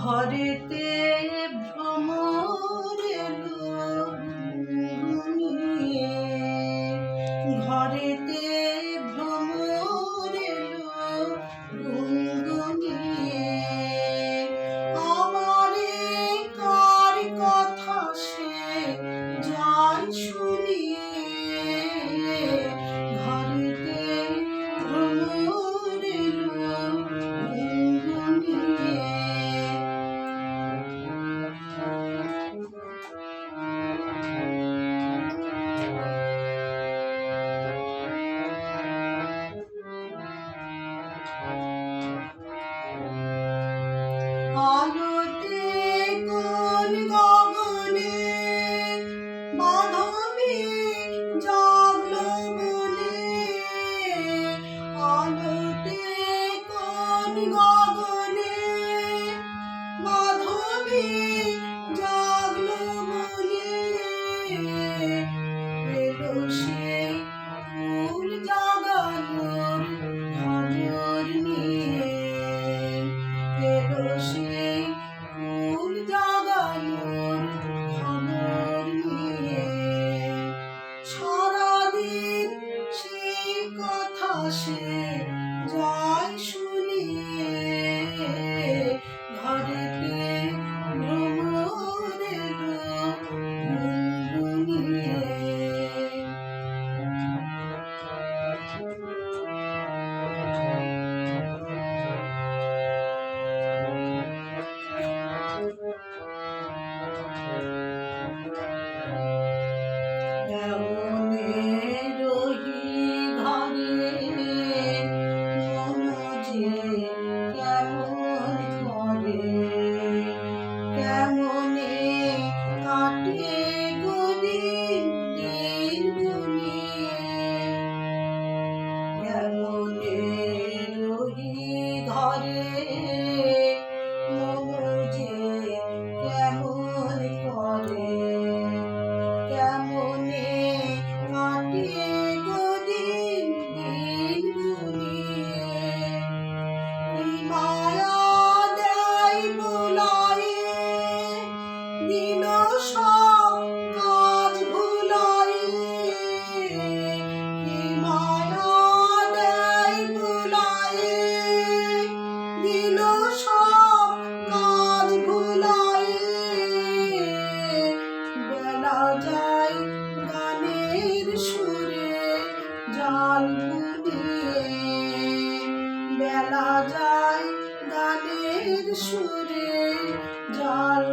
ঘরেতে ভ্রমর এলো ঘুমিয়ে, ঘরেতে ভ্রমর এলো গুনগুনিয়ে। আমারে কার কথা সে যায় শুনিয়ে, ঘরেতে ভ্রমর এলো গুনগুনিয়ে। আলোতে কোন গগনে মাধবী জাগলো বলে, আলোতে কোন গগনে মাধবী জাগলো বলে, এলো সে ফুল জাগানোর খবর নিয়ে, এলো সে ফুল জাগানোর খবর নিয়ে। সারাদিন সেই কথা সে যায় শুনিয়ে, ঘরেতে ভ্রমর এলো গুনগুনিয়ে। কেমনে রহি ঘরে মন যে কেমন করে, কেমনে কাটে গদিন দিন গুনিয়ে, কেমনে রহি ঘরে মন যে কেমন করে, কেমনে কাটে গদিন দিন গুনিয়ে। কি মায়া দেয় বুলায়ে দিল সব কাজ ভুলায়ে, কি মায়া দেয় বুলায়ে দিল সব কাজ ভুলায়ে। বেলা যায় গানের সুরে জাল বুনিয়ে, বেলা যায় গানের সুরে জাল